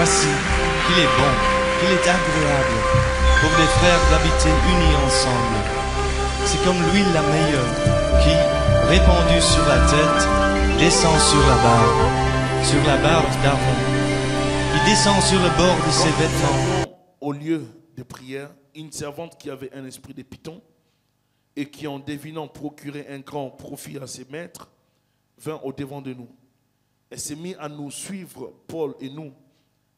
Voici qu'il est bon, qu'il est agréable pour les frères d'habiter unis ensemble. C'est comme l'huile la meilleure qui, répandue sur la tête, descend sur la barbe d'Aaron, qui descend sur le bord de ses vêtements. Au lieu de prière, une servante qui avait un esprit de python et qui, en devinant procurer un grand profit à ses maîtres, vint au-devant de nous. Elle s'est mise à nous suivre, Paul et nous.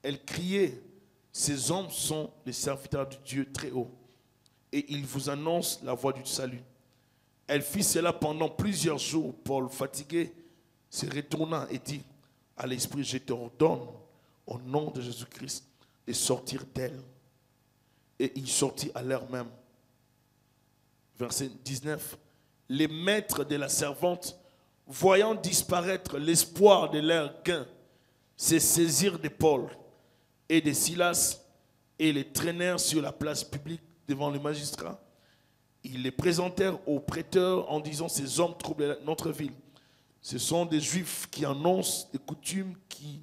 Elle criait, ces hommes sont les serviteurs de Dieu très haut, et ils vous annoncent la voie du salut. Elle fit cela pendant plusieurs jours. Paul, fatigué, se retourna et dit à l'esprit, je t'ordonne, au nom de Jésus-Christ, de sortir d'elle. Et il sortit à l'heure même. Verset 19. Les maîtres de la servante, voyant disparaître l'espoir de leur gain, se saisirent de Paul et de Silas et les traînèrent sur la place publique devant le magistrat. Ils les présentèrent aux prêteurs en disant, ces hommes troublent notre ville. Ce sont des Juifs qui annoncent des coutumes qui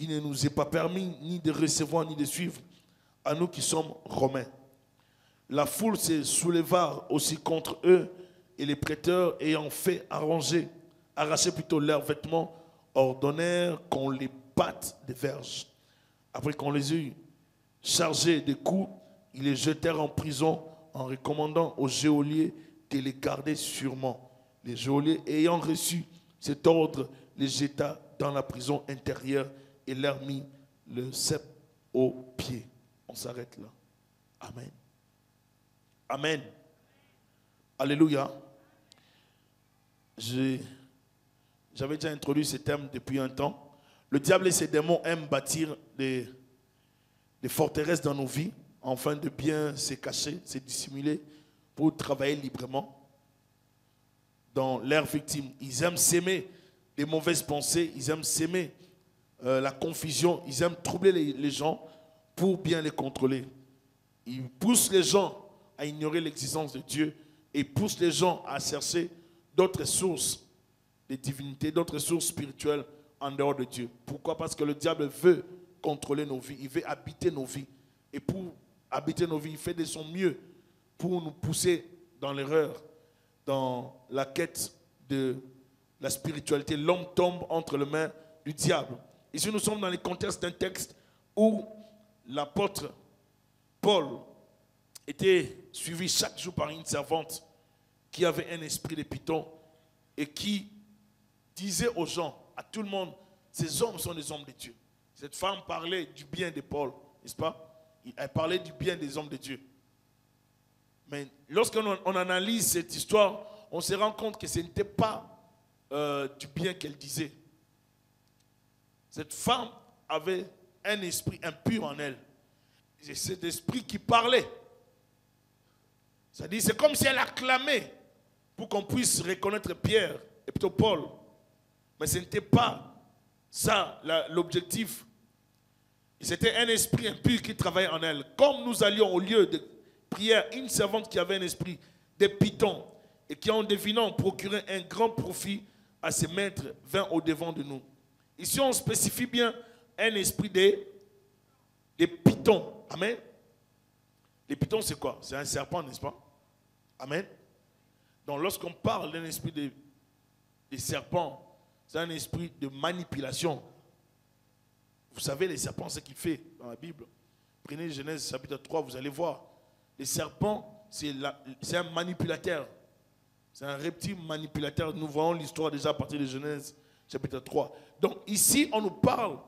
ne nous est pas permis ni de recevoir ni de suivre, à nous qui sommes Romains. La foule se souleva aussi contre eux, et les prêteurs, ayant fait arracher leurs vêtements, ordonnèrent qu'on les batte des verges. Après qu'on les eut chargés de coups, ils les jetèrent en prison en recommandant aux geôliers de les garder sûrement. Les geôliers, ayant reçu cet ordre, les jeta dans la prison intérieure et leur mit le cep aux pieds. On s'arrête là. Amen. Amen. Alléluia. J'avais déjà introduit ce thème depuis un temps. Le diable et ses démons aiment bâtir des forteresses dans nos vies, afin de bien se cacher, se dissimuler, pour travailler librement dans leurs victimes. Ils aiment s'aimer des mauvaises pensées, ils aiment s'aimer la confusion, ils aiment troubler les gens pour bien les contrôler. Ils poussent les gens à ignorer l'existence de Dieu et poussent les gens à chercher d'autres sources de divinité, d'autres sources spirituelles en dehors de Dieu. Pourquoi? Parce que le diable veut contrôler nos vies, il veut habiter nos vies. Et pour habiter nos vies, il fait de son mieux pour nous pousser dans l'erreur, dans la quête de la spiritualité. L'homme tombe entre les mains du diable. Ici, nous sommes dans le contexte d'un texte où l'apôtre Paul était suivi chaque jour par une servante qui avait un esprit de python et qui disait aux gens, à tout le monde, ces hommes sont des hommes de Dieu. Cette femme parlait du bien de Paul, n'est-ce pas? Elle parlait du bien des hommes de Dieu. Mais lorsqu'on analyse cette histoire, on se rend compte que ce n'était pas du bien qu'elle disait. Cette femme avait un esprit impur en elle. C'est cet esprit qui parlait. C'est-à-dire, c'est comme si elle acclamait pour qu'on puisse reconnaître Pierre et plutôt Paul. Mais ce n'était pas ça l'objectif. C'était un esprit impur qui travaillait en elle. Comme nous allions au lieu de prière, une servante qui avait un esprit de python et qui, en devinant, procurait un grand profit à ses maîtres, vint au-devant de nous. Ici, on spécifie bien un esprit de python. Amen. Les pythons, c'est quoi? C'est un serpent, n'est-ce pas? Amen. Donc, lorsqu'on parle d'un esprit de serpent, c'est un esprit de manipulation. Vous savez, les serpents, ce qu'il fait dans la Bible. Prenez Genèse chapitre 3, vous allez voir. Les serpents, c'est un manipulateur. C'est un reptile manipulateur. Nous voyons l'histoire déjà à partir de Genèse chapitre 3. Donc ici, on nous parle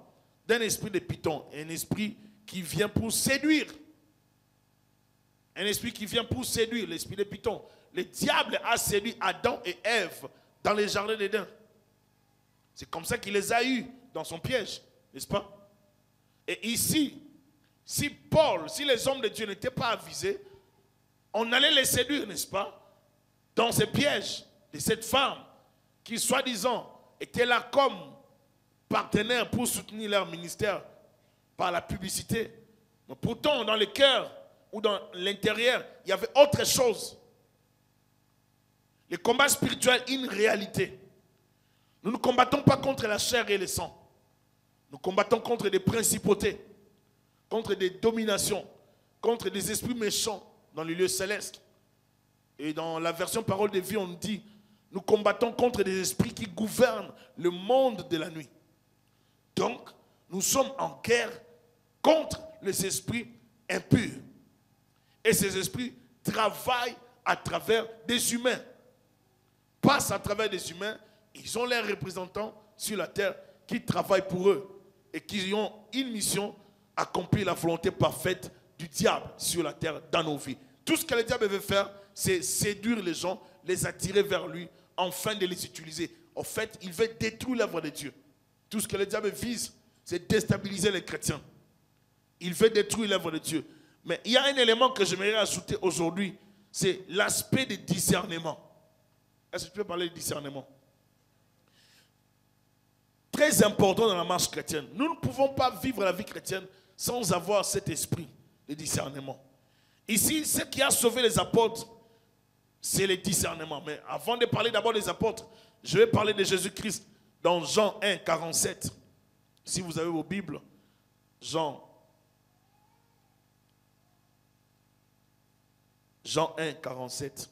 d'un esprit de python. Un esprit qui vient pour séduire. Un esprit qui vient pour séduire, l'esprit de python. Le diable a séduit Adam et Ève dans les jardins d'Éden. C'est comme ça qu'il les a eus dans son piège, n'est-ce pas? Et ici, si les hommes de Dieu n'étaient pas avisés, on allait les séduire, n'est-ce pas? Dans ce piège de cette femme qui, soi-disant, était là comme partenaire pour soutenir leur ministère par la publicité. Mais pourtant, dans le cœur ou dans l'intérieur, il y avait autre chose. Le combat spirituel, une réalité. Nous ne combattons pas contre la chair et le sang. Nous combattons contre des principautés, contre des dominations, contre des esprits méchants dans les lieux célestes. Et dans la version Parole de vie, on dit, nous combattons contre des esprits qui gouvernent le monde de la nuit. Donc, nous sommes en guerre contre les esprits impurs. Et ces esprits travaillent à travers des humains. Passent à travers des humains. Ils ont leurs représentants sur la terre qui travaillent pour eux et qui ont une mission, accomplir la volonté parfaite du diable sur la terre dans nos vies. Tout ce que le diable veut faire, c'est séduire les gens, les attirer vers lui, afin de les utiliser. En fait, il veut détruire l'œuvre de Dieu. Tout ce que le diable vise, c'est déstabiliser les chrétiens. Il veut détruire l'œuvre de Dieu. Mais il y a un élément que j'aimerais ajouter aujourd'hui, c'est l'aspect du discernement. Est-ce que tu peux parler de discernement? Très important dans la marche chrétienne. Nous ne pouvons pas vivre la vie chrétienne sans avoir cet esprit de discernement. Ici, ce qui a sauvé les apôtres, c'est le discernement. Mais avant de parler d'abord des apôtres, je vais parler de Jésus-Christ dans Jean 1, 47. Si vous avez vos Bibles, Jean 1, 47.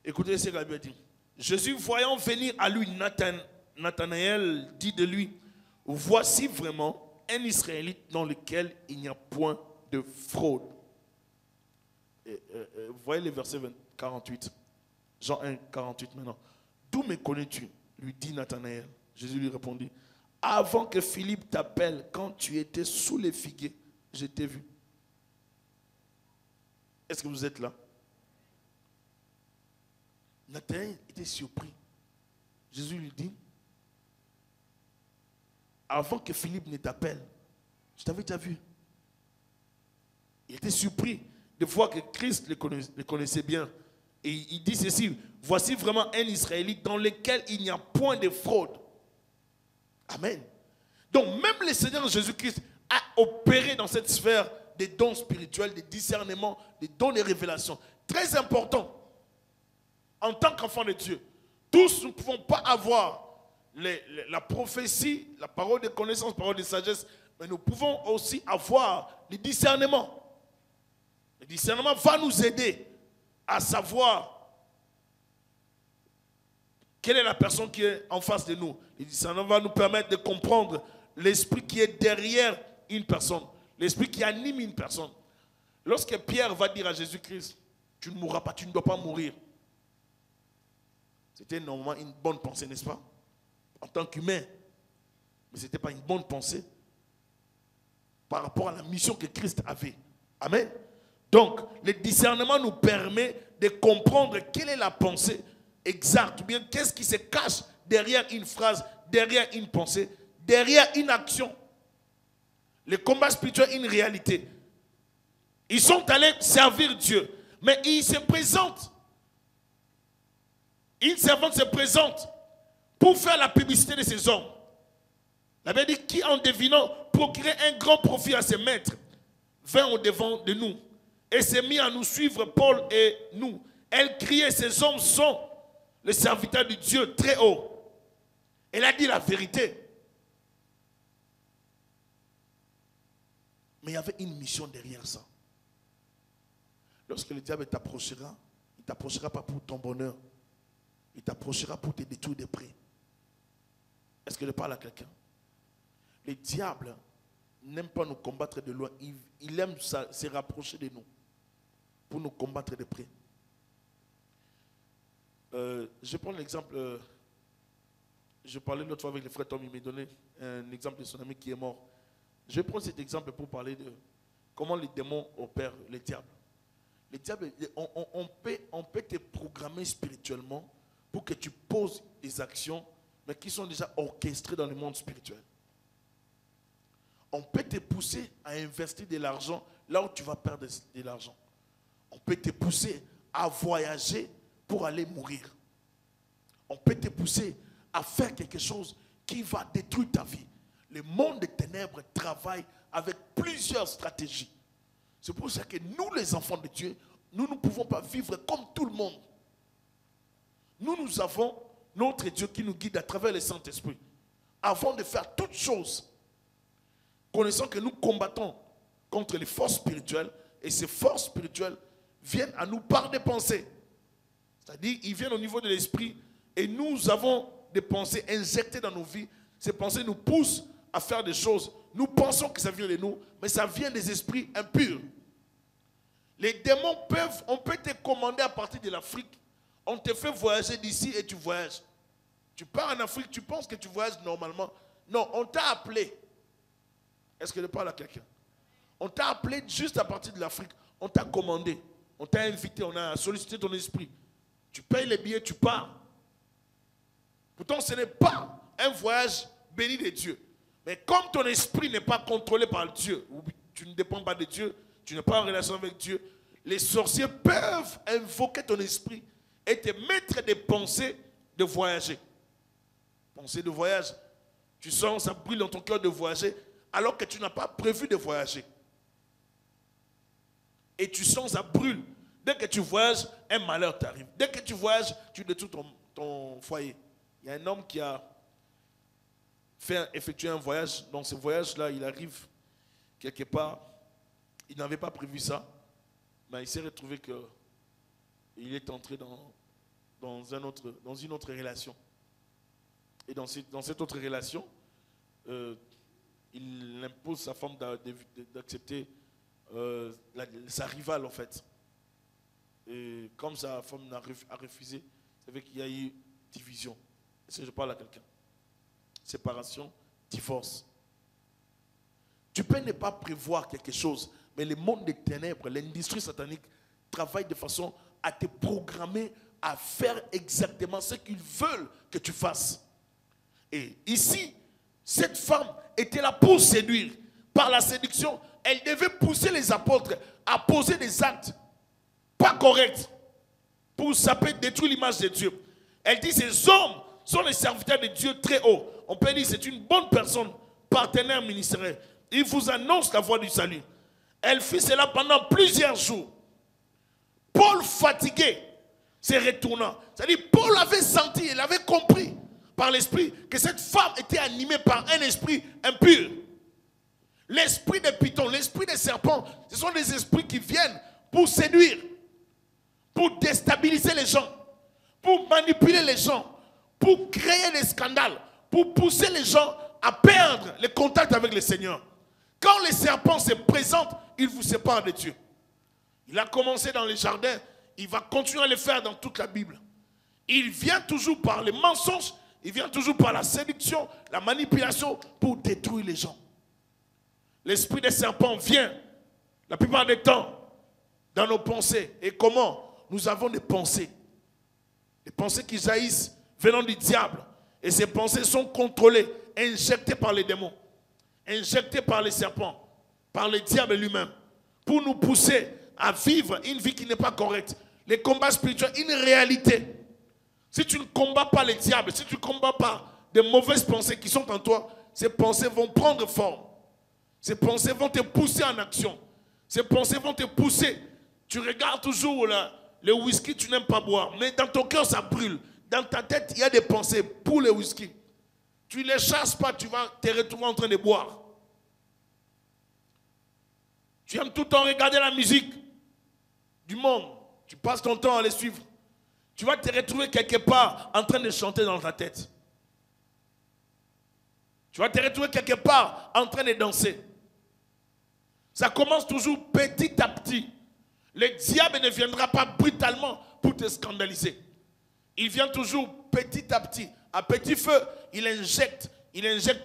Écoutez ce qu'il a dit. Jésus, voyant venir à lui Nathanaël, dit de lui, voici vraiment un Israélite dans lequel il n'y a point de fraude. Vous voyez le verset 48. Jean 1, 48 maintenant. D'où me connais-tu? Lui dit Nathanaël. Jésus lui répondit, avant que Philippe t'appelle, quand tu étais sous les figuiers, je t'ai vu. Est-ce que vous êtes là? Nathanaël était surpris. Jésus lui dit, avant que Philippe ne t'appelle, je t'avais déjà vu. Il était surpris de voir que Christ le connaissait bien. Et il dit ceci, voici vraiment un Israélite dans lequel il n'y a point de fraude. Amen. Donc même le Seigneur Jésus-Christ a opéré dans cette sphère des dons spirituels, des discernements, des dons de révélation. Très important. En tant qu'enfant de Dieu, tous nous ne pouvons pas avoir la prophétie, la parole de connaissance, la parole de sagesse, mais nous pouvons aussi avoir le discernement. Le discernement va nous aider à savoir quelle est la personne qui est en face de nous. Le discernement va nous permettre de comprendre l'esprit qui est derrière une personne, l'esprit qui anime une personne. Lorsque Pierre va dire à Jésus-Christ, tu ne mourras pas, tu ne dois pas mourir. C'était normalement une bonne pensée, n'est-ce pas? En tant qu'humain. Mais ce n'était pas une bonne pensée par rapport à la mission que Christ avait. Amen. Donc, le discernement nous permet de comprendre quelle est la pensée exacte, ou bien qu'est-ce qui se cache derrière une phrase, derrière une pensée, derrière une action. Le combat spirituel est une réalité. Ils sont allés servir Dieu, mais ils se présentent. Une servante se présente pour faire la publicité de ces hommes. La Bible dit qui, en devinant, procurait un grand profit à ses maîtres, vint au-devant de nous et s'est mis à nous suivre, Paul et nous. Elle criait, ces hommes sont les serviteurs de Dieu très haut. Elle a dit la vérité. Mais il y avait une mission derrière ça. Lorsque le diable t'approchera, il ne t'approchera pas pour ton bonheur. Il t'approchera pour te détruire de près. Est-ce que je parle à quelqu'un? Le diable n'aime pas nous combattre de loin. Il aime se rapprocher de nous pour nous combattre de près. Je prends l'exemple. Je parlais l'autre fois avec le frère Tom, il m'a donné un exemple de son ami qui est mort. Je vais prendre cet exemple pour parler de comment les démons opèrent, les diables. Les diables, on peut te programmer spirituellement pour que tu poses des actions, mais qui sont déjà orchestrées dans le monde spirituel. On peut te pousser à investir de l'argent là où tu vas perdre de l'argent. On peut te pousser à voyager pour aller mourir. On peut te pousser à faire quelque chose qui va détruire ta vie. Le monde des ténèbres travaille avec plusieurs stratégies. C'est pour ça que nous, les enfants de Dieu, nous ne pouvons pas vivre comme tout le monde. Nous avons notre Dieu qui nous guide à travers le Saint-Esprit. Avant de faire toutes choses, connaissant que nous combattons contre les forces spirituelles, et ces forces spirituelles viennent à nous par des pensées. C'est-à-dire, ils viennent au niveau de l'esprit, et nous avons des pensées injectées dans nos vies. Ces pensées nous poussent à faire des choses. Nous pensons que ça vient de nous, mais ça vient des esprits impurs. Les démons on peut te commander à partir de l'Afrique. On te fait voyager d'ici et tu voyages. Tu pars en Afrique, tu penses que tu voyages normalement. Non, on t'a appelé. Est-ce que je parle à quelqu'un? On t'a appelé juste à partir de l'Afrique. On t'a commandé. On t'a invité, on a sollicité ton esprit. Tu payes les billets, tu pars. Pourtant, ce n'est pas un voyage béni de Dieu. Mais comme ton esprit n'est pas contrôlé par Dieu, ou tu ne dépends pas de Dieu, tu n'es pas en relation avec Dieu, les sorciers peuvent invoquer ton esprit et te mettre des pensées de voyager. Pensée de voyage. Tu sens, ça brûle dans ton cœur de voyager, alors que tu n'as pas prévu de voyager. Et tu sens, ça brûle. Dès que tu voyages, un malheur t'arrive. Dès que tu voyages, tu détruis ton foyer. Il y a un homme qui a effectué un voyage. Dans ce voyage-là, il arrive quelque part. Il n'avait pas prévu ça. Mais il s'est retrouvé qu'il est entré dans une autre relation. Et dans cette autre relation, il impose sa femme d'accepter sa rivale, en fait. Et comme sa femme a refusé, ça veut qu'il y a eu division. Est-ce que je parle à quelqu'un? Séparation, divorce. Tu peux ne pas prévoir quelque chose, mais le monde des ténèbres, l'industrie satanique, travaille de façon à te programmer à faire exactement ce qu'ils veulent que tu fasses. Et ici, cette femme était là pour séduire. Par la séduction, elle devait pousser les apôtres à poser des actes pas corrects pour saper, détruire l'image de Dieu. Elle dit, ces hommes sont les serviteurs de Dieu très haut. On peut dire, c'est une bonne personne, partenaire ministériel. Il vous annonce la voie du salut. Elle fit cela pendant plusieurs jours. Paul, fatigué, s'est retournant. C'est-à-dire, Paul avait senti, il avait compris par l'esprit que cette femme était animée par un esprit impur. L'esprit des pythons, l'esprit des serpents, ce sont des esprits qui viennent pour séduire, pour déstabiliser les gens, pour manipuler les gens, pour créer des scandales, pour pousser les gens à perdre le contact avec le Seigneur. Quand les serpents se présentent, ils vous séparent de Dieu. Il a commencé dans les jardins, il va continuer à le faire dans toute la Bible. Il vient toujours par les mensonges, il vient toujours par la séduction, la manipulation pour détruire les gens. L'esprit des serpents vient la plupart des temps dans nos pensées. Et comment? Nous avons des pensées qui jaillissent venant du diable. Et ces pensées sont contrôlées, injectées par les démons, injectées par les serpents, par le diable lui-même, pour nous pousser à vivre une vie qui n'est pas correcte. Les combats spirituels, une réalité. Si tu ne combats pas le diable, si tu ne combats pas des mauvaises pensées qui sont en toi, ces pensées vont prendre forme. Ces pensées vont te pousser en action. Ces pensées vont te pousser. Tu regardes toujours le whisky, tu n'aimes pas boire. Mais dans ton cœur, ça brûle. Dans ta tête, il y a des pensées pour le whisky. Tu ne les chasses pas, tu vas te retrouver en train de boire. Tu aimes tout le temps regarder la musique du monde. Tu passes ton temps à les suivre. Tu vas te retrouver quelque part en train de chanter dans ta tête. Tu vas te retrouver quelque part en train de danser. Ça commence toujours petit à petit. Le diable ne viendra pas brutalement pour te scandaliser. Il vient toujours petit à petit. À petit feu, il injecte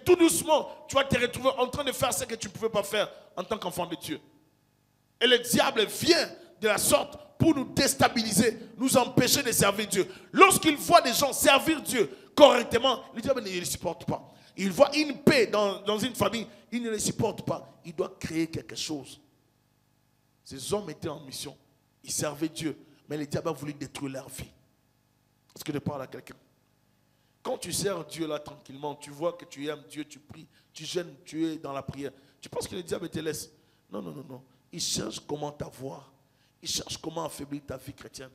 tout doucement. Tu vas te retrouver en train de faire ce que tu ne pouvais pas faire en tant qu'enfant de Dieu. Et le diable vient de la sorte pour nous déstabiliser, nous empêcher de servir Dieu. Lorsqu'il voit des gens servir Dieu correctement, le diable ne les supporte pas. Il voit une paix dans une famille, il ne les supporte pas. Il doit créer quelque chose. Ces hommes étaient en mission. Ils servaient Dieu, mais le diable a voulu détruire leur vie. Est-ce que je parle à quelqu'un? Quand tu sers Dieu là tranquillement, tu vois que tu aimes Dieu, tu pries, tu jeûnes, tu es dans la prière. Tu penses que le diable te laisse? Non, non, non, non. il cherche comment t'avoir. Il cherche comment affaiblir ta vie chrétienne.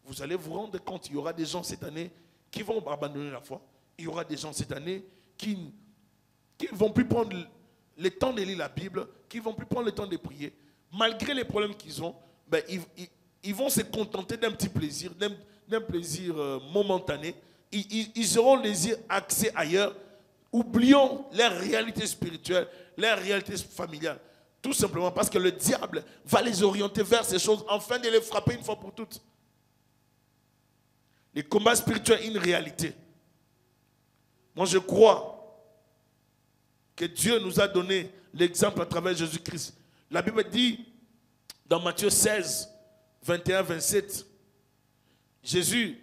Vous allez vous rendre compte, il y aura des gens cette année qui vont abandonner la foi. Il y aura des gens cette année qui ne vont plus prendre le temps de lire la Bible, qui ne vont plus prendre le temps de prier. Malgré les problèmes qu'ils ont, ben, ils vont se contenter d'un petit plaisir, d'un plaisir momentané. Ils auront les yeux axés ailleurs, oubliant leur réalité spirituelle, leur réalité familiale. Tout simplement parce que le diable va les orienter vers ces choses afin de les frapper une fois pour toutes. Les combats spirituels, une réalité. Moi, je crois que Dieu nous a donné l'exemple à travers Jésus-Christ. La Bible dit dans Matthieu 16, 21, 27, Jésus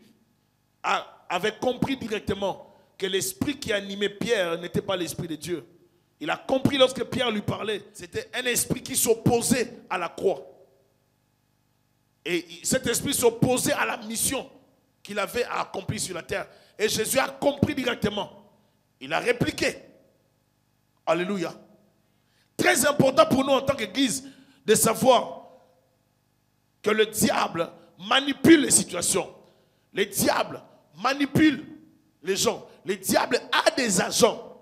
avait compris directement que l'esprit qui animait Pierre n'était pas l'esprit de Dieu. Il a compris lorsque Pierre lui parlait, c'était un esprit qui s'opposait à la croix. Et cet esprit s'opposait à la mission qu'il avait à accomplir sur la terre. Et Jésus a compris directement. Il a répliqué. Alléluia. Très important pour nous en tant qu'Église de savoir que le diable manipule les situations. Le diable manipule les gens. Le diable a des agents.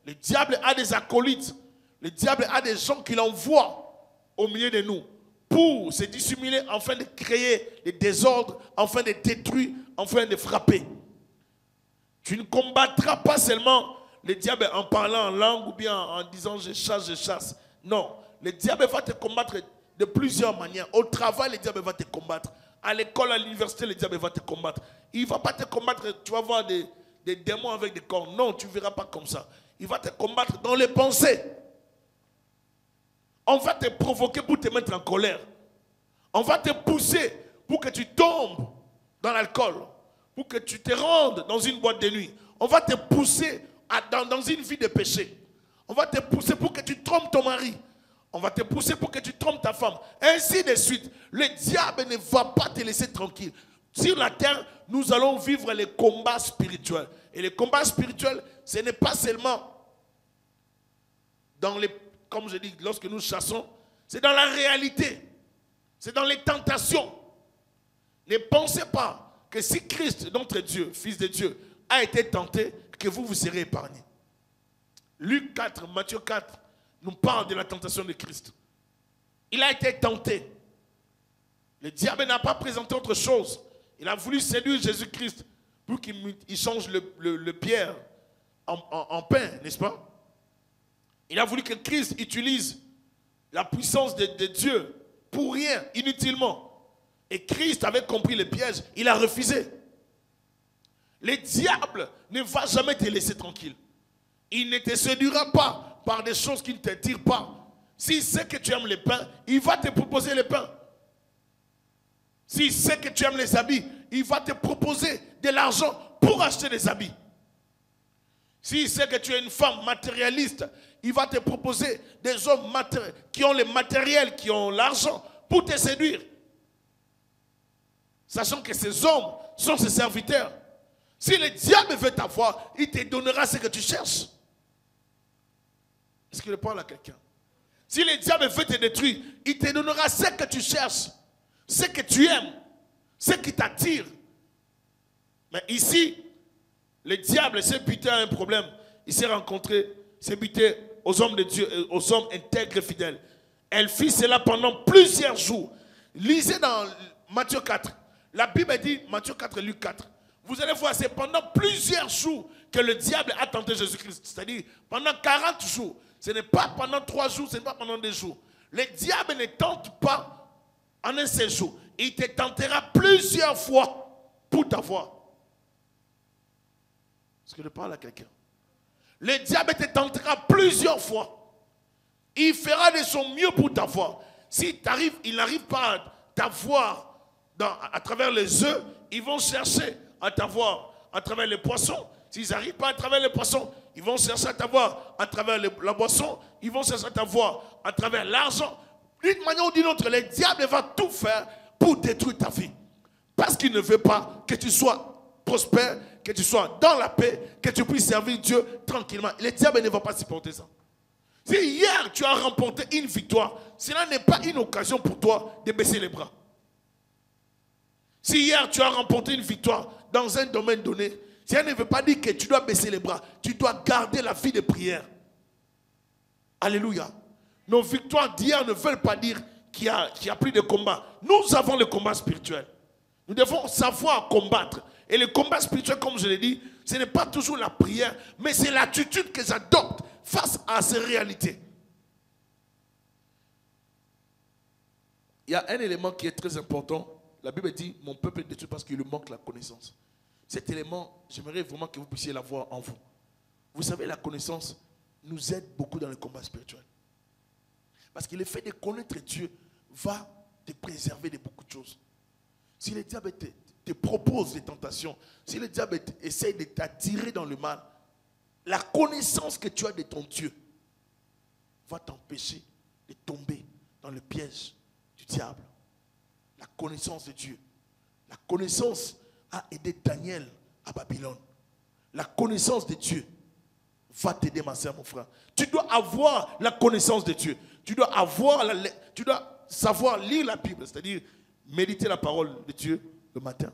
Le diable a des acolytes. Le diable a des gens qu'il envoie au milieu de nous pour se dissimuler afin de créer des désordres, afin de détruire, afin de frapper. Tu ne combattras pas seulement le diable en parlant en langue ou bien en disant je chasse. Non, le diable va te combattre de plusieurs manières. Au travail, le diable va te combattre. À l'école, à l'université, le diable va te combattre. Il ne va pas te combattre, tu vas voir des démons avec des corps. Non, tu ne verras pas comme ça. Il va te combattre dans les pensées. On va te provoquer pour te mettre en colère. On va te pousser pour que tu tombes dans l'alcool, pour que tu te rendes dans une boîte de nuit. On va te pousser dans une vie de péché. On va te pousser pour que tu trompes ton mari. On va te pousser pour que tu trompes ta femme. Ainsi de suite. Le diable ne va pas te laisser tranquille. Sur la terre, nous allons vivre les combats spirituels. Et les combats spirituels, ce n'est pas seulement dans les, comme je dis, lorsque nous chassons, c'est dans la réalité. C'est dans les tentations. Ne pensez pas que si Christ, notre Dieu, Fils de Dieu, a été tenté, que vous serez épargnés. Luc 4, Matthieu 4, nous parle de la tentation de Christ. Il a été tenté. Le diable n'a pas présenté autre chose. Il a voulu séduire Jésus-Christ pour qu'il change le pierre en pain, n'est-ce pas? Il a voulu que Christ utilise la puissance de Dieu pour rien, inutilement. Et Christ avait compris le piège. Il a refusé. Le diable ne va jamais te laisser tranquille. Il ne te séduira pas par des choses qui ne t'attirent pas. S'il sait que tu aimes le pain, il va te proposer le pain. S'il sait que tu aimes les habits, il va te proposer de l'argent pour acheter des habits. S'il sait que tu es une femme matérialiste, il va te proposer des hommes qui ont le matériel, qui ont l'argent pour te séduire. Sachant que ces hommes sont ses serviteurs. Si le diable veut t'avoir, il te donnera ce que tu cherches. Est-ce qu'il parle à quelqu'un? Si le diable veut te détruire, il te donnera ce que tu cherches, ce que tu aimes, ce qui t'attire. Mais ici, le diable s'est buté à un problème. Il s'est rencontré, s'est buté aux hommes de Dieu, aux hommes intègres et fidèles. Elle fit cela pendant plusieurs jours. Lisez dans Matthieu 4. La Bible dit, Matthieu 4 et Luc 4. Vous allez voir, c'est pendant plusieurs jours que le diable a tenté Jésus-Christ. C'est-à-dire pendant 40 jours. Ce n'est pas pendant 3 jours, ce n'est pas pendant 2 jours. Le diable ne tente pas en un seul jour. Il te tentera plusieurs fois pour t'avoir. Est-ce que je parle à quelqu'un? Le diable te tentera plusieurs fois. Il fera de son mieux pour t'avoir. Si il n'arrive pas à t'avoir à travers les œufs, ils vont chercher à t'avoir à travers les poissons. S'ils n'arrivent pas à travers les poissons, ils vont chercher à t'avoir à travers la boisson. Ils vont chercher à t'avoir à travers l'argent. D'une manière ou d'une autre, le diable va tout faire pour détruire ta vie. Parce qu'il ne veut pas que tu sois prospère, que tu sois dans la paix, que tu puisses servir Dieu tranquillement. Le diable ne va pas supporter ça. Si hier tu as remporté une victoire, cela n'est pas une occasion pour toi de baisser les bras. Si hier tu as remporté une victoire dans un domaine donné, cela ne veut pas dire que tu dois baisser les bras. Tu dois garder la vie de prière. Alléluia. Nos victoires d'hier ne veulent pas dire qu'il y a plus de combat. Nous avons le combat spirituel. Nous devons savoir combattre. Et le combat spirituel, comme je l'ai dit, ce n'est pas toujours la prière, mais c'est l'attitude que j'adopte face à ces réalités. Il y a un élément qui est très important. La Bible dit, mon peuple est détruit parce qu'il lui manque la connaissance. Cet élément, j'aimerais vraiment que vous puissiez l'avoir en vous. Vous savez, la connaissance nous aide beaucoup dans le combat spirituel. Parce que le fait de connaître Dieu va te préserver de beaucoup de choses. Si le diable te propose des tentations, si le diable essaie de t'attirer dans le mal, la connaissance que tu as de ton Dieu va t'empêcher de tomber dans le piège du diable. La connaissance de Dieu. La connaissance a aidé Daniel à Babylone. La connaissance de Dieu va t'aider, ma soeur, mon frère. Tu dois avoir la connaissance de Dieu. Tu dois savoir lire la Bible, c'est-à-dire méditer la parole de Dieu le matin,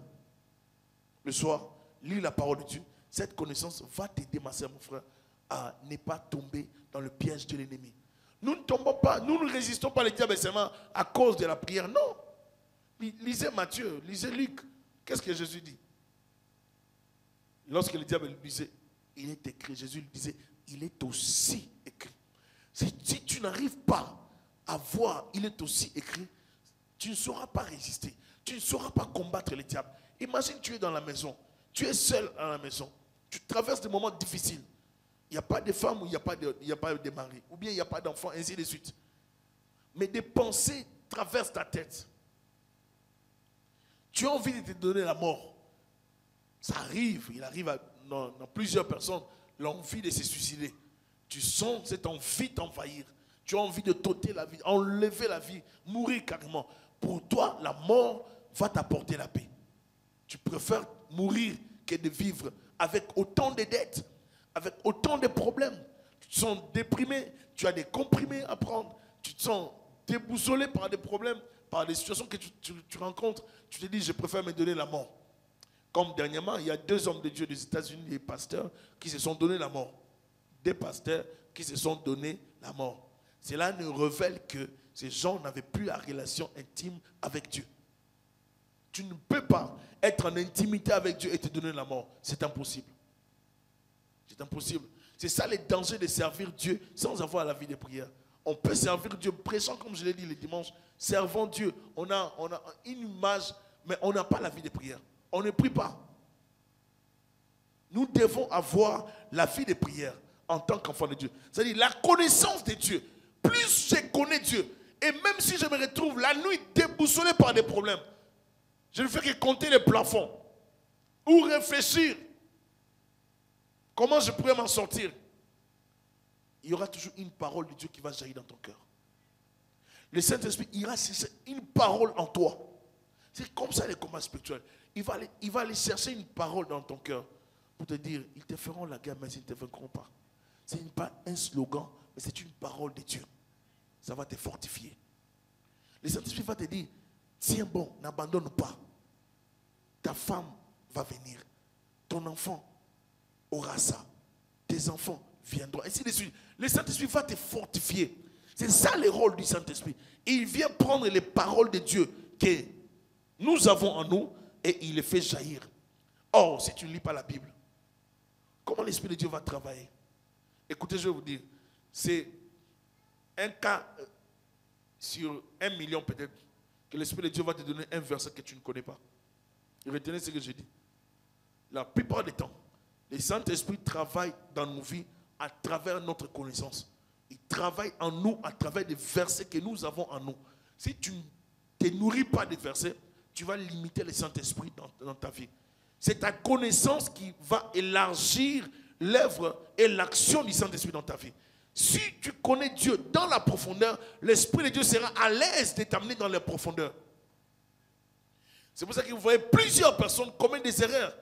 le soir, lire la parole de Dieu. Cette connaissance va t'aider, ma soeur, mon frère, à ne pas tomber dans le piège de l'ennemi. Nous ne tombons pas, nous ne résistons pas le diable seulement à cause de la prière. Non. Lisez Matthieu, lisez Luc. Qu'est-ce que Jésus dit? Lorsque le diable lui disait, il est écrit, Jésus lui disait, il est aussi écrit. Si tu n'arrives pas à voir, il est aussi écrit, tu ne sauras pas résister. Tu ne sauras pas combattre le diable. Imagine, tu es dans la maison, tu es seul à la maison, tu traverses des moments difficiles. Il n'y a pas de femme ou il n'y a pas de mari, ou bien il n'y a pas d'enfant, ainsi de suite. Mais des pensées traversent ta tête. Tu as envie de te donner la mort. Ça arrive, il arrive dans plusieurs personnes, l'envie de se suicider. Tu sens cette envie t'envahir. Tu as envie de t'ôter la vie, enlever la vie, mourir carrément. Pour toi, la mort va t'apporter la paix. Tu préfères mourir que de vivre avec autant de dettes, avec autant de problèmes. Tu te sens déprimé, tu as des comprimés à prendre, tu te sens déboussolé par des problèmes, par des situations que tu rencontres. Tu te dis, je préfère me donner la mort. Comme dernièrement, il y a 2 hommes de Dieu des États-Unis, des pasteurs, qui se sont donné la mort. Des pasteurs qui se sont donné la mort. Cela nous révèle que ces gens n'avaient plus la relation intime avec Dieu. Tu ne peux pas être en intimité avec Dieu et te donner la mort. C'est impossible. C'est impossible. C'est ça le danger de servir Dieu sans avoir la vie de prière. On peut servir Dieu, prêchant comme je l'ai dit le dimanche, servant Dieu. On a une image, mais on n'a pas la vie de prière. On ne prie pas. Nous devons avoir la vie de prière en tant qu'enfant de Dieu. C'est-à-dire la connaissance de Dieu. Plus je connais Dieu, et même si je me retrouve la nuit déboussolé par des problèmes, je ne fais que compter les plafonds ou réfléchir. Comment je pourrais m'en sortir? Il y aura toujours une parole de Dieu qui va jaillir dans ton cœur. Le Saint-Esprit ira chercher une parole en toi. C'est comme ça les combats spirituels. Il va aller chercher une parole dans ton cœur pour te dire, ils te feront la guerre, mais ils ne te vaincront pas. Ce n'est pas un slogan, mais c'est une parole de Dieu. Ça va te fortifier. Le Saint-Esprit va te dire, tiens bon, n'abandonne pas. Ta femme va venir. Ton enfant aura ça. Tes enfants viendront. Ainsi de suite. Le Saint-Esprit va te fortifier. C'est ça le rôle du Saint-Esprit. Il vient prendre les paroles de Dieu que nous avons en nous et il les fait jaillir. Or, si tu ne lis pas la Bible, comment l'Esprit de Dieu va travailler? Écoutez, je vais vous dire, c'est un cas sur 1 million peut-être que l'Esprit de Dieu va te donner un verset que tu ne connais pas. Et retenez ce que je dis. La plupart des temps, le Saint-Esprit travaille dans nos vies à travers notre connaissance. Il travaille en nous à travers des versets que nous avons en nous. Si tu ne te nourris pas des versets, tu vas limiter le Saint-Esprit dans ta vie. C'est ta connaissance qui va élargir l'œuvre et l'action du Saint-Esprit dans ta vie. Si tu connais Dieu dans la profondeur, l'Esprit de Dieu sera à l'aise de t'amener dans la profondeur. C'est pour ça que vous voyez plusieurs personnes commettre des erreurs.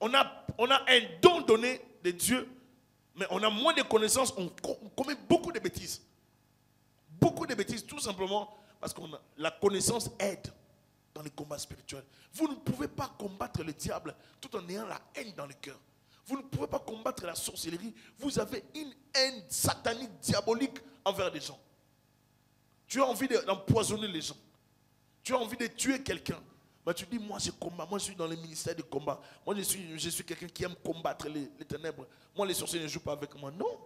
On a un don donné de Dieu, Mais on a moins de connaissances, on commet beaucoup de bêtises. Beaucoup de bêtises, tout simplement parce que la connaissance aide dans les combats spirituels. Vous ne pouvez pas combattre le diable tout en ayant la haine dans le cœur. Vous ne pouvez pas combattre la sorcellerie. Vous avez une haine satanique, diabolique envers les gens. Tu as envie d'empoisonner les gens. Tu as envie de tuer quelqu'un. Mais tu dis, moi je combats, moi je suis dans le ministère de combat. Moi je suis quelqu'un qui aime combattre les ténèbres. Moi les sorciers ne jouent pas avec moi. Non.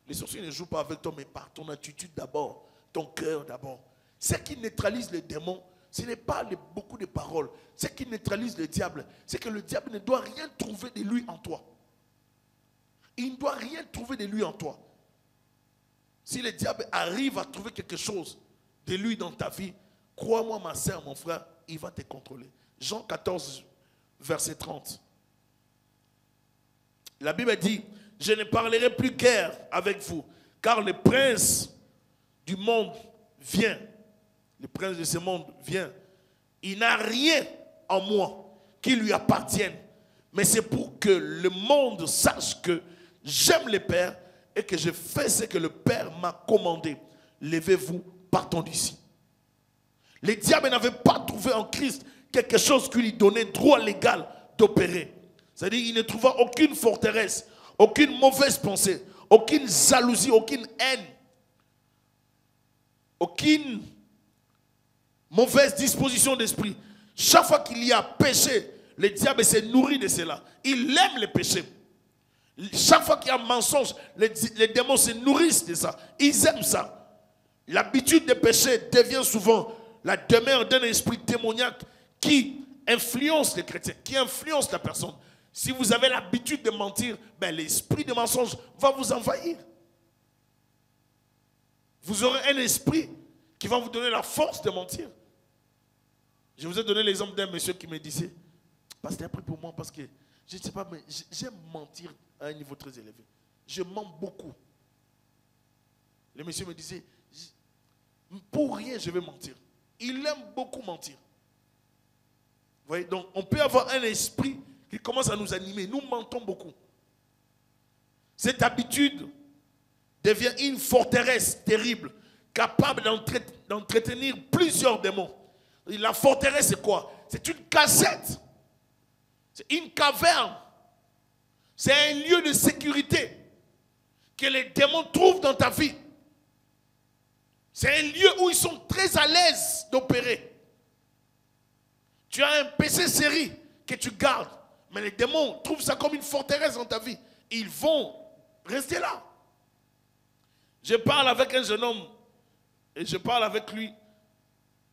Les sorciers ne jouent pas avec toi, mais par ton attitude d'abord, ton cœur d'abord. Ce qui neutralise les démons, ce n'est pas beaucoup de paroles. Ce qui neutralise le diable, c'est que le diable ne doit rien trouver de lui en toi. Il ne doit rien trouver de lui en toi. Si le diable arrive à trouver quelque chose de lui dans ta vie, crois-moi ma soeur, mon frère, il va te contrôler. Jean 14, verset 30. La Bible dit, je ne parlerai plus guère avec vous, car le prince du monde vient. Le prince de ce monde vient. Il n'a rien en moi qui lui appartienne. Mais c'est pour que le monde sache que j'aime le Père et que je fais ce que le Père m'a commandé. Levez-vous, partons d'ici. Le diable n'avait pas trouvé en Christ quelque chose qui lui donnait droit légal d'opérer. C'est-à-dire qu'il ne trouva aucune forteresse, aucune mauvaise pensée, aucune jalousie, aucune haine, aucune mauvaise disposition d'esprit. Chaque fois qu'il y a péché, le diable se nourrit de cela. Il aime le péché. Chaque fois qu'il y a mensonge, les démons se nourrissent de ça. Ils aiment ça. L'habitude de péché devient souvent la demeure d'un esprit démoniaque qui influence les chrétiens, qui influence la personne. Si vous avez l'habitude de mentir, ben l'esprit de mensonge va vous envahir. Vous aurez un esprit qui va vous donner la force de mentir. Je vous ai donné l'exemple d'un monsieur qui me disait, pasteur, prie pour moi parce que je ne sais pas, mais j'aime mentir à un niveau très élevé. Je mens beaucoup. Le monsieur me disait, pour rien je vais mentir. Il aime beaucoup mentir. Vous voyez, donc on peut avoir un esprit qui commence à nous animer. Nous mentons beaucoup. Cette habitude devient une forteresse terrible, capable d'entretenir plusieurs démons. La forteresse, c'est quoi? C'est une cassette. C'est une caverne. C'est un lieu de sécurité que les démons trouvent dans ta vie. C'est un lieu où ils sont très à l'aise d'opérer. Tu as un PC série que tu gardes, mais les démons trouvent ça comme une forteresse dans ta vie. Ils vont rester là. Je parle avec un jeune homme et je parle avec lui.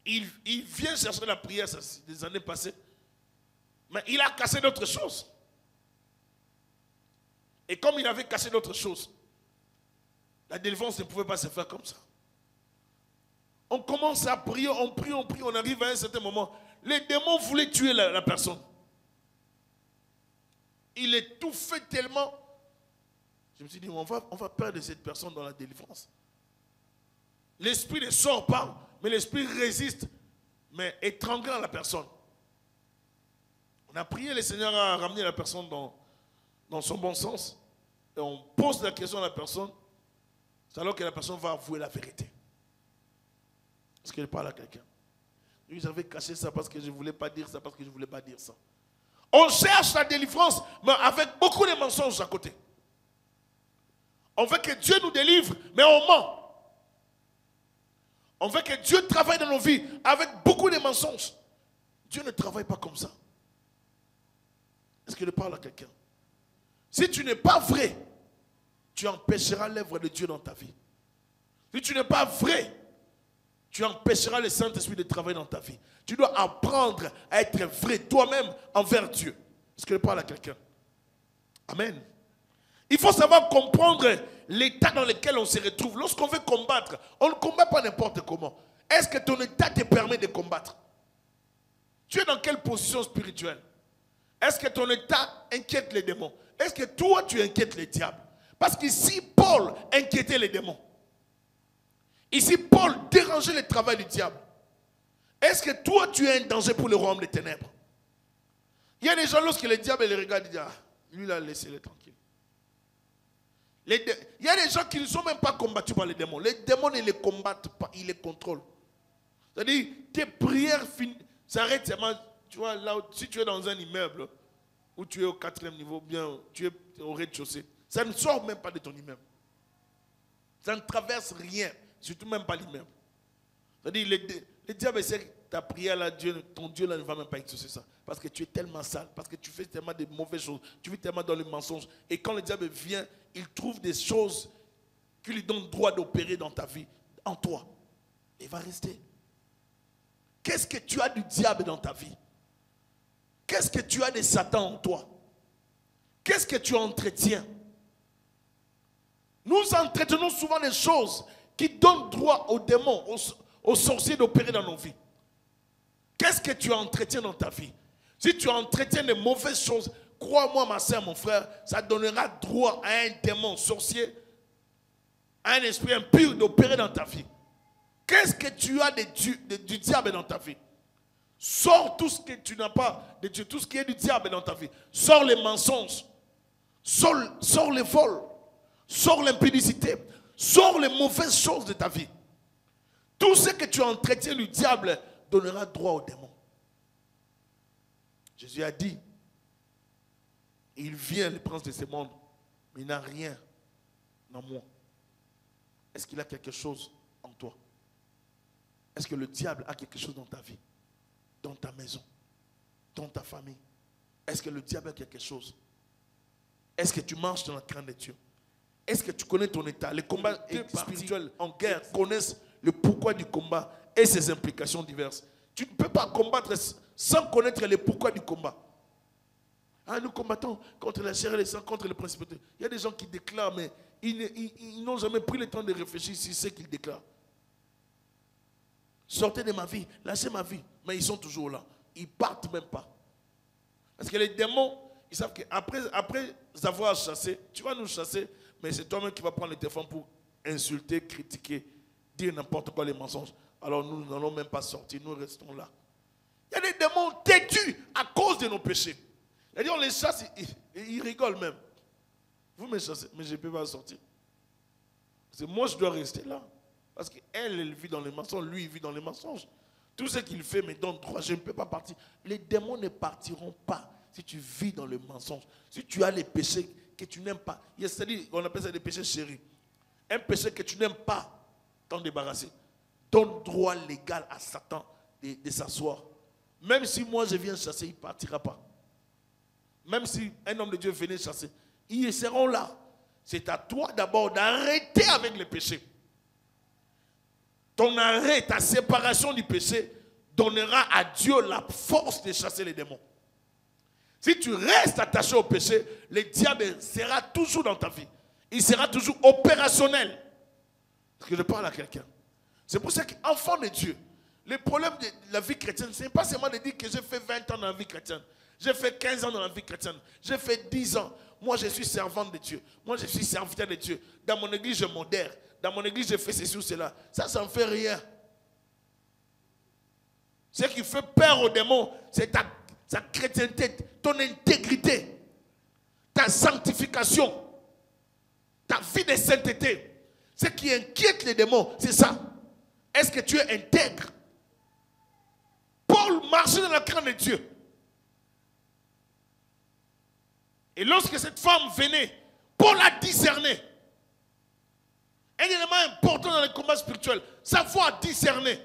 Il vient chercher la prière des années passées, mais il a cassé d'autres choses. Et comme il avait cassé d'autres choses, la délivrance ne pouvait pas se faire comme ça. On commence à prier, on prie, on arrive à un certain moment. Les démons voulaient tuer la personne. Il étouffait tellement. Je me suis dit, on va perdre cette personne dans la délivrance. L'esprit ne sort pas, mais l'esprit résiste, mais étranglant la personne. On a prié, le Seigneur a ramené la personne dans son bon sens. Et on pose la question à la personne, c'est alors que la personne va avouer la vérité. Est-ce qu'elle parle à quelqu'un? Oui, j'avais caché ça parce que je ne voulais pas dire ça, parce que je ne voulais pas dire ça. On cherche la délivrance, mais avec beaucoup de mensonges à côté. On veut que Dieu nous délivre, mais on ment. On veut que Dieu travaille dans nos vies avec beaucoup de mensonges. Dieu ne travaille pas comme ça. Est-ce qu'il parle à quelqu'un? Si tu n'es pas vrai, tu empêcheras l'œuvre de Dieu dans ta vie. Si tu n'es pas vrai, tu empêcheras le Saint-Esprit de travailler dans ta vie. Tu dois apprendre à être vrai toi-même envers Dieu. Est-ce qu'il parle à quelqu'un? Amen. Il faut savoir comprendre l'état dans lequel on se retrouve. Lorsqu'on veut combattre, on ne combat pas n'importe comment. Est-ce que ton état te permet de combattre? Tu es dans quelle position spirituelle? Est-ce que ton état inquiète les démons? Est-ce que toi tu inquiètes les diables? Parce qu'ici, Paul inquiétait les démons. Ici, Paul dérangeait le travail du diable. Est-ce que toi, tu es un danger pour le royaume des ténèbres? Il y a des gens, lorsque le diable les regarde, ils disent, ah, lui là, laissez-le tranquille. Il y a des gens qui ne sont même pas combattus par les démons. Les démons ne les combattent pas, ils les contrôlent. C'est-à-dire, tes prières s'arrêtent seulement, tu vois, là, si tu es dans un immeuble, où tu es au 4e niveau, bien, tu es au rez-de-chaussée, ça ne sort même pas de ton immeuble. Ça ne traverse rien, surtout même pas l'immeuble. C'est-à-dire, le diable sait que ta prière là, ton Dieu là ne va même pas exaucer ça. Parce que tu es tellement sale, parce que tu fais tellement de mauvaises choses, tu vis tellement dans le mensonge. Et quand le diable vient, il trouve des choses qui lui donnent droit d'opérer dans ta vie, en toi. Il va rester. Qu'est-ce que tu as du diable dans ta vie? Qu'est-ce que tu as de Satan en toi? Qu'est-ce que tu entretiens? Nous entretenons souvent des choses qui donnent droit aux démons, aux sorciers d'opérer dans nos vies. Qu'est-ce que tu entretiens dans ta vie? Si tu entretiens de mauvaises choses, crois-moi ma soeur, mon frère, ça donnera droit à un démon sorcier, à un esprit impur d'opérer dans ta vie. Qu'est-ce que tu as du diable dans ta vie? Sors tout ce que tu n'as pas de Dieu, tout ce qui est du diable dans ta vie. Sors les mensonges, sors les vols, sors l'impudicité, sors les mauvaises choses de ta vie. Tout ce que tu entretiens du diable donnera droit au démon. Jésus a dit, il vient le prince de ce monde, mais il n'a rien en moi. Est-ce qu'il a quelque chose en toi? Est-ce que le diable a quelque chose dans ta vie, dans ta maison, dans ta famille? Est-ce que le diable a quelque chose? Est-ce que tu marches dans la crainte de Dieu? Est-ce que tu connais ton état? Les combats spirituels en guerre connaissent le pourquoi du combat et ses implications diverses. Tu ne peux pas combattre sans connaître le pourquoi du combat. Ah, nous combattons contre la chair et le sang, contre les principautés. Il y a des gens qui déclarent, mais ils n'ont jamais pris le temps de réfléchir sur ce qu'ils déclarent. Sortez de ma vie, lâchez ma vie. Mais ils sont toujours là. Ils ne partent même pas. Parce que les démons, ils savent qu'après avoir chassé, tu vas nous chasser, mais c'est toi-même qui vas prendre le téléphone pour insulter, critiquer, dire n'importe quoi, les mensonges. Alors nous n'allons même pas sortir, nous restons là. Il y a des démons têtus à cause de nos péchés. C'est-à-dire on les chasse, ils rigolent même. Vous me chassez, mais je ne peux pas sortir. C'est moi je dois rester là. Parce qu'elle vit dans les mensonges, lui il vit dans les mensonges. Tout ce qu'il fait me donne droit, je ne peux pas partir. Les démons ne partiront pas si tu vis dans le mensonge. Si tu as les péchés que tu n'aimes pas. C'est-à-dire, on appelle ça des péchés chéris. Un péché que tu n'aimes pas, t'en débarrasser. Donne droit légal à Satan de s'asseoir. Même si moi je viens chasser, il ne partira pas. Même si un homme de Dieu venait chasser, ils seront là. C'est à toi d'abord d'arrêter avec le péché. Ton arrêt, ta séparation du péché donnera à Dieu la force de chasser les démons. Si tu restes attaché au péché, le diable sera toujours dans ta vie. Il sera toujours opérationnel. Parce que je parle à quelqu'un. C'est pour ça qu'enfant de Dieu, le problème de la vie chrétienne, ce n'est pas seulement de dire que j'ai fait 20 ans dans la vie chrétienne. J'ai fait 15 ans dans la vie chrétienne. J'ai fait 10 ans. Moi, je suis servante de Dieu. Moi, je suis serviteur de Dieu. Dans mon église, je modère. Dans mon église, je fais ceci ou cela. Ça ne fait rien. Ce qui fait peur aux démons, c'est ta chrétienté, ton intégrité, ta sanctification, ta vie de sainteté. Ce qui inquiète les démons, c'est ça. Est-ce que tu es intègre? Paul marchait dans la crainte de Dieu. Et lorsque cette femme venait, Paul a discerné. Un élément important dans le combat spirituel, savoir discerner.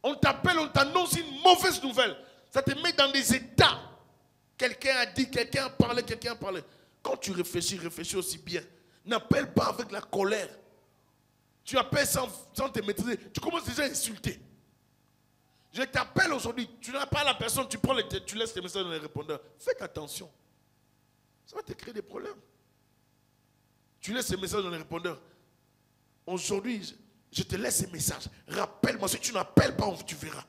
On t'appelle, on t'annonce une mauvaise nouvelle. Ça te met dans des états. Quelqu'un a dit, quelqu'un a parlé, quelqu'un a parlé. Quand tu réfléchis aussi bien. N'appelle pas avec la colère. Tu appelles sans te maîtriser. Tu commences déjà à insulter. Je t'appelle aujourd'hui. Tu n'as pas la personne, tu laisses tes messages dans les répondeurs. Faites attention. Ça va te créer des problèmes. Tu laisses ces messages dans les répondeurs. Aujourd'hui, je te laisse ces messages. Rappelle-moi. Si tu n'appelles pas, tu verras.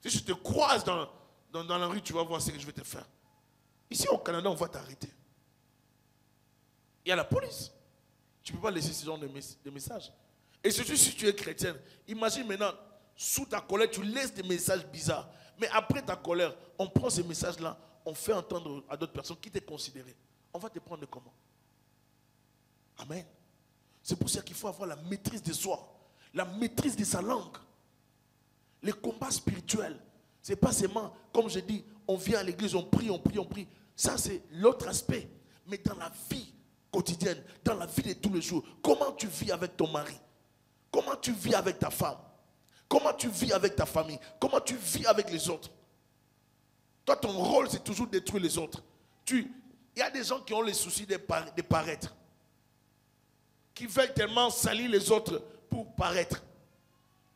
Si je te croise dans la rue, tu vas voir ce que je vais te faire. Ici au Canada, on va t'arrêter. Il y a la police. Tu ne peux pas laisser ce genre de messages. Et surtout si tu es chrétienne. Imagine maintenant, sous ta colère, tu laisses des messages bizarres. Mais après ta colère, on prend ces messages-là, on fait entendre à d'autres personnes qui t'ont considéré. On va te prendre comment? Amen. C'est pour ça qu'il faut avoir la maîtrise de soi, la maîtrise de sa langue. Les combats spirituels, ce n'est pas seulement, comme je dis, on vient à l'église, on prie, on prie, on prie. Ça, c'est l'autre aspect. Mais dans la vie quotidienne, dans la vie de tous les jours, comment tu vis avec ton mari? Comment tu vis avec ta femme? Comment tu vis avec ta famille? Comment tu vis avec les autres? Toi, ton rôle, c'est toujours détruire les autres. Il y a des gens qui ont les soucis de paraître, qui veulent tellement salir les autres pour paraître.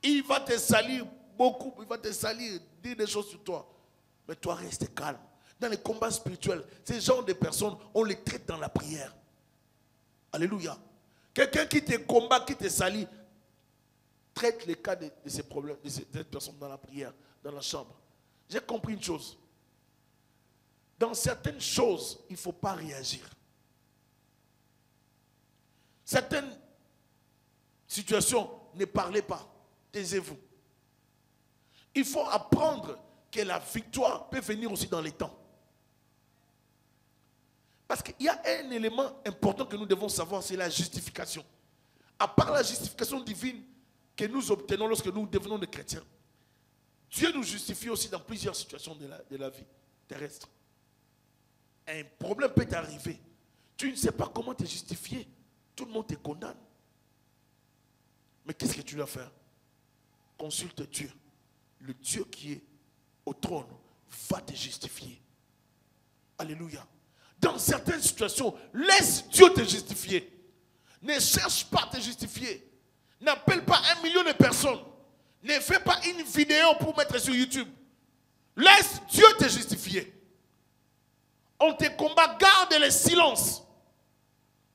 Il va te salir beaucoup, il va te salir, dire des choses sur toi. Mais toi, reste calme. Dans les combats spirituels, ces genres de personnes, on les traite dans la prière. Alléluia. Quelqu'un qui te combat, qui te salit, traite les cas de ces problèmes, de cette personne dans la prière, dans la chambre. J'ai compris une chose. Dans certaines choses, il ne faut pas réagir. Certaines situations, ne parlez pas. Taisez-vous. Il faut apprendre que la victoire peut venir aussi dans les temps. Parce qu'il y a un élément important que nous devons savoir, c'est la justification. À part la justification divine que nous obtenons lorsque nous devenons des chrétiens, Dieu nous justifie aussi dans plusieurs situations de la vie terrestre. Un problème peut t'arriver. Tu ne sais pas comment te justifier. Tout le monde te condamne. Mais qu'est-ce que tu dois faire? Consulte Dieu. Le Dieu qui est au trône va te justifier. Alléluia. Dans certaines situations, laisse Dieu te justifier. Ne cherche pas à te justifier. N'appelle pas 1 million de personnes. Ne fais pas une vidéo pour mettre sur YouTube. Laisse Dieu te justifier. On te combat, garde le silence.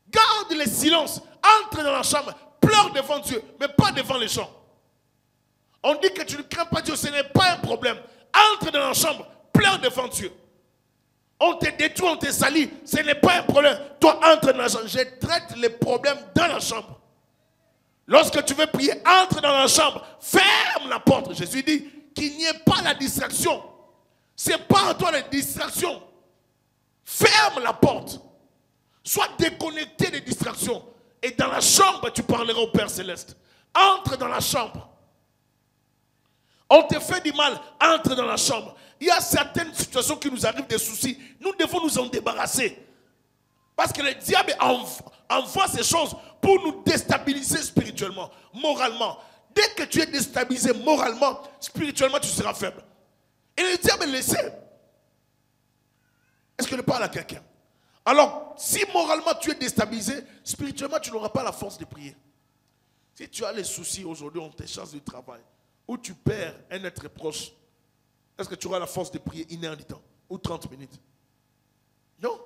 Garde le silence. Entre dans la chambre, pleure devant Dieu, mais pas devant les gens. On dit que tu ne crains pas Dieu, ce n'est pas un problème. Entre dans la chambre, pleure devant Dieu. On te détruit, on te salit, ce n'est pas un problème. Toi, entre dans la chambre. Je traite les problèmes dans la chambre. Lorsque tu veux prier, entre dans la chambre, ferme la porte. Jésus dit qu'il n'y ait pas la distraction. Ce n'est pas à toi la distraction. Ferme la porte. Sois déconnecté des distractions. Et dans la chambre, tu parleras au Père Céleste. Entre dans la chambre. On te fait du mal, entre dans la chambre. Il y a certaines situations qui nous arrivent, des soucis. Nous devons nous en débarrasser. Parce que le diable envoie ces choses pour nous déstabiliser spirituellement, moralement. Dès que tu es déstabilisé moralement, spirituellement, tu seras faible. Et le diable le sait. Est-ce que je parle à quelqu'un? Alors, si moralement tu es déstabilisé, spirituellement, tu n'auras pas la force de prier. Si tu as les soucis aujourd'hui, on te chasse du travail, ou tu perds un être proche, est-ce que tu auras la force de prier 1 heure du temps ou 30 minutes? Non.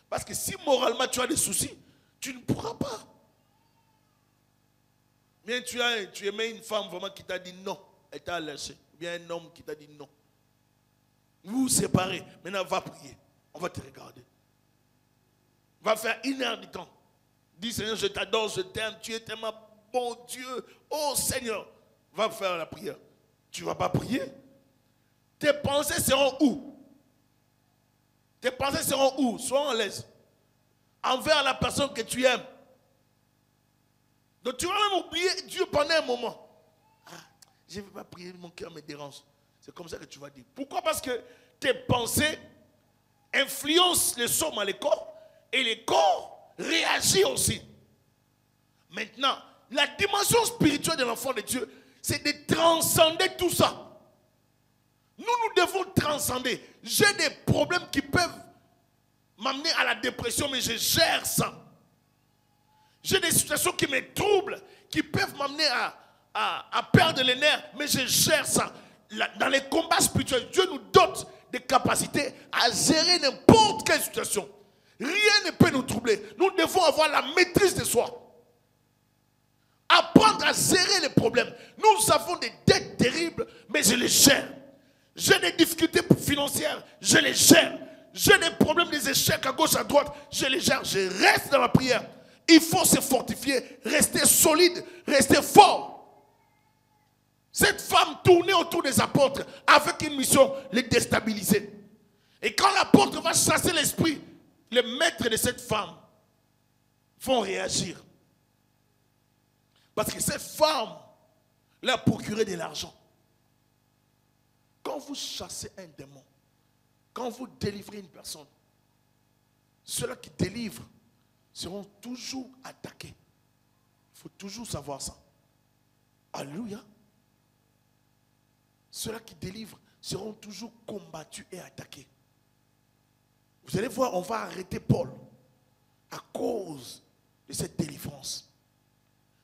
Parce que si moralement tu as des soucis, tu ne pourras pas. Bien, tu aimais une femme vraiment qui t'a dit non, elle t'a lâché. Ou bien un homme qui t'a dit non. Vous vous séparez, maintenant va prier. On va te regarder. Va faire 1 heure du temps. Dis Seigneur, je t'adore, je t'aime, tu es tellement bon Dieu. Oh Seigneur, va faire la prière. Tu ne vas pas prier. Tes pensées seront où? Tes pensées seront où? Sois en l'aise. Envers la personne que tu aimes. Donc tu vas même oublier Dieu pendant un moment. Ah, je ne vais pas prier, mon cœur me dérange. C'est comme ça que tu vas dire. Pourquoi? Parce que tes pensées influencent le somme à le corps. Et le corps réagit aussi. Maintenant, la dimension spirituelle de l'enfant de Dieu, c'est de transcender tout ça. Nous devons transcender. J'ai des problèmes qui peuvent m'amener à la dépression, mais je gère ça. J'ai des situations qui me troublent, qui peuvent m'amener à perdre les nerfs, mais je gère ça. Dans les combats spirituels, Dieu nous dote des capacités à gérer n'importe quelle situation. Rien ne peut nous troubler. Nous devons avoir la maîtrise de soi. Apprendre à gérer les problèmes. Nous avons des dettes terribles, mais je les gère. J'ai des difficultés financières, je les gère. J'ai des problèmes, des échecs à gauche, à droite, je les gère. Je reste dans la prière. Il faut se fortifier, rester solide, rester fort. Cette femme tournait autour des apôtres avec une mission, les déstabiliser. Et quand l'apôtre va chasser l'esprit, le maître de cette femme vont réagir. Parce que cette femme leur a procuré de l'argent. Quand vous chassez un démon, quand vous délivrez une personne, ceux-là qui délivrent seront toujours attaqués. Il faut toujours savoir ça. Alléluia. Ceux-là qui délivrent seront toujours combattus et attaqués. Vous allez voir, on va arrêter Paul à cause de cette délivrance.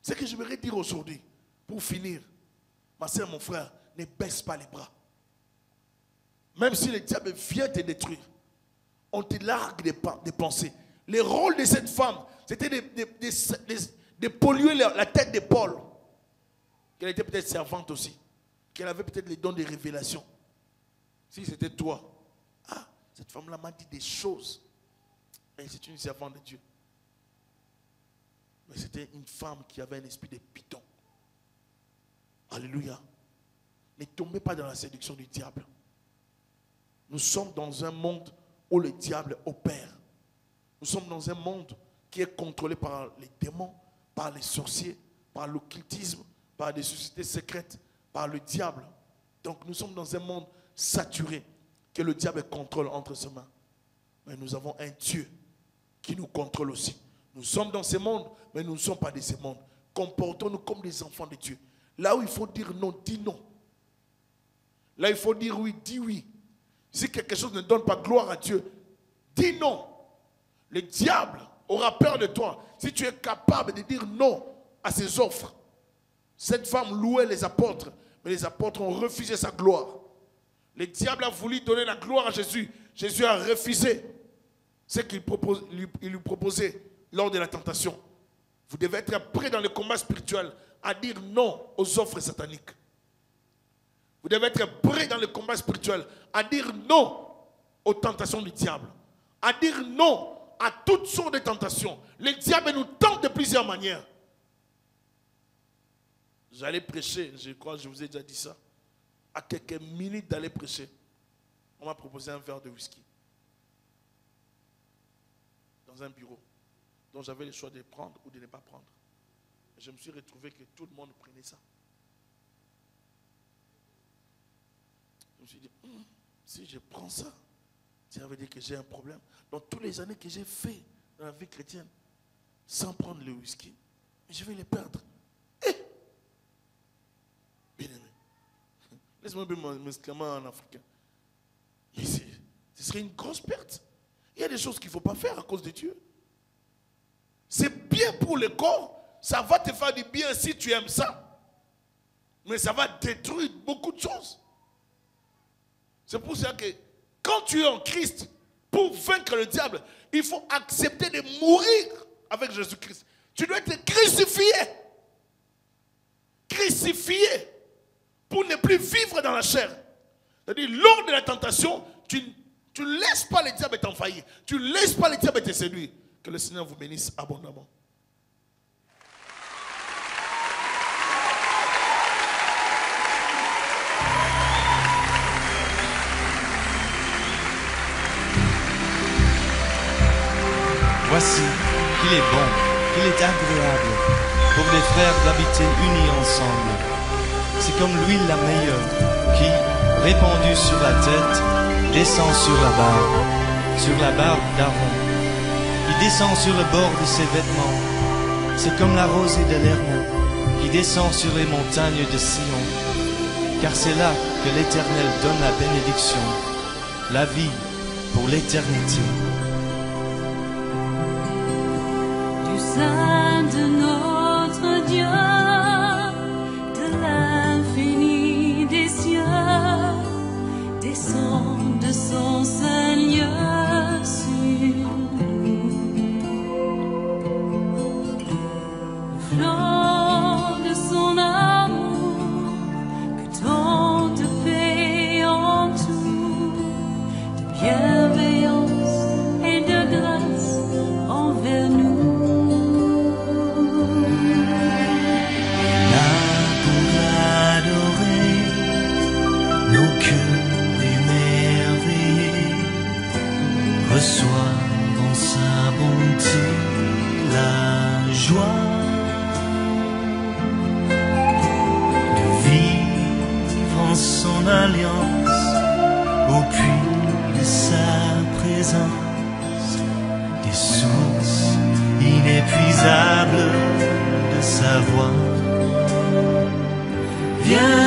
Ce que j'aimerais dire aujourd'hui, pour finir, ma soeur, mon frère, ne baisse pas les bras. Même si le diable vient te détruire, on te largue des pensées. Le rôle de cette femme, c'était de polluer la tête de Paul. Qu'elle était peut-être servante aussi. Qu'elle avait peut-être les dons de révélation. Si c'était toi, ah, cette femme-là m'a dit des choses. Et c'est une servante de Dieu. Mais c'était une femme qui avait un esprit de python. Alléluia. Ne tombez pas dans la séduction du diable. Nous sommes dans un monde où le diable opère. Nous sommes dans un monde qui est contrôlé par les démons, par les sorciers, par l'occultisme, par des sociétés secrètes, par le diable. Donc nous sommes dans un monde saturé que le diable contrôle entre ses mains. Mais nous avons un Dieu qui nous contrôle aussi. Nous sommes dans ce monde, mais nous ne sommes pas de ce monde. Comportons-nous comme des enfants de Dieu. Là où il faut dire non, dis non. Là où il faut dire oui, dis oui. Si quelque chose ne donne pas gloire à Dieu, dis non. Le diable aura peur de toi si tu es capable de dire non à ses offres. Cette femme louait les apôtres, mais les apôtres ont refusé sa gloire. Le diable a voulu donner la gloire à Jésus. Jésus a refusé ce qu'il lui proposait lors de la tentation. Vous devez être prêt dans le combat spirituel à dire non aux offres sataniques. Vous devez être prêt dans le combat spirituel à dire non aux tentations du diable. À dire non à toutes sortes de tentations. Le diable nous tente de plusieurs manières. J'allais prêcher, je crois que je vous ai déjà dit ça. À quelques minutes d'aller prêcher, on m'a proposé un verre de whisky. Dans un bureau. Donc j'avais le choix de prendre ou de ne pas prendre. Et je me suis retrouvé que tout le monde prenait ça. Je me suis dit, si je prends ça, ça veut dire que j'ai un problème. Dans toutes les années que j'ai fait dans la vie chrétienne, sans prendre le whisky, je vais les perdre. Bien aimé. Laisse-moi m'exclamer en africain. Mais ce serait une grosse perte. Il y a des choses qu'il ne faut pas faire à cause de Dieu. C'est bien pour le corps. Ça va te faire du bien si tu aimes ça. Mais ça va détruire beaucoup de choses. C'est pour ça que quand tu es en Christ, pour vaincre le diable, il faut accepter de mourir avec Jésus-Christ. Tu dois être crucifié. Crucifié. Pour ne plus vivre dans la chair. C'est-à-dire, lors de la tentation, tu ne laisses pas le diable t'envahir. Tu ne laisses pas le diable te séduire. Que le Seigneur vous bénisse abondamment. Voici qu'il est bon, qu'il est agréable pour les frères d'habiter unis ensemble. C'est comme l'huile la meilleure qui, répandue sur la tête, descend sur la barbe d'Aaron. Il descend sur le bord de ses vêtements. C'est comme la rosée de l'Hermon qui descend sur les montagnes de Sion. Car c'est là que l'Éternel donne la bénédiction, la vie pour l'éternité. Sein de notre Dieu, de l'infini des cieux, descend de son saint lieu sur nous. Le flot de son amour, que tant de paix en tout, de bienveillance et de grâce envers nous. Reçois dans sa bonté la joie de vivre en son alliance au puits de sa présence, des sources inépuisables de sa voix. Viens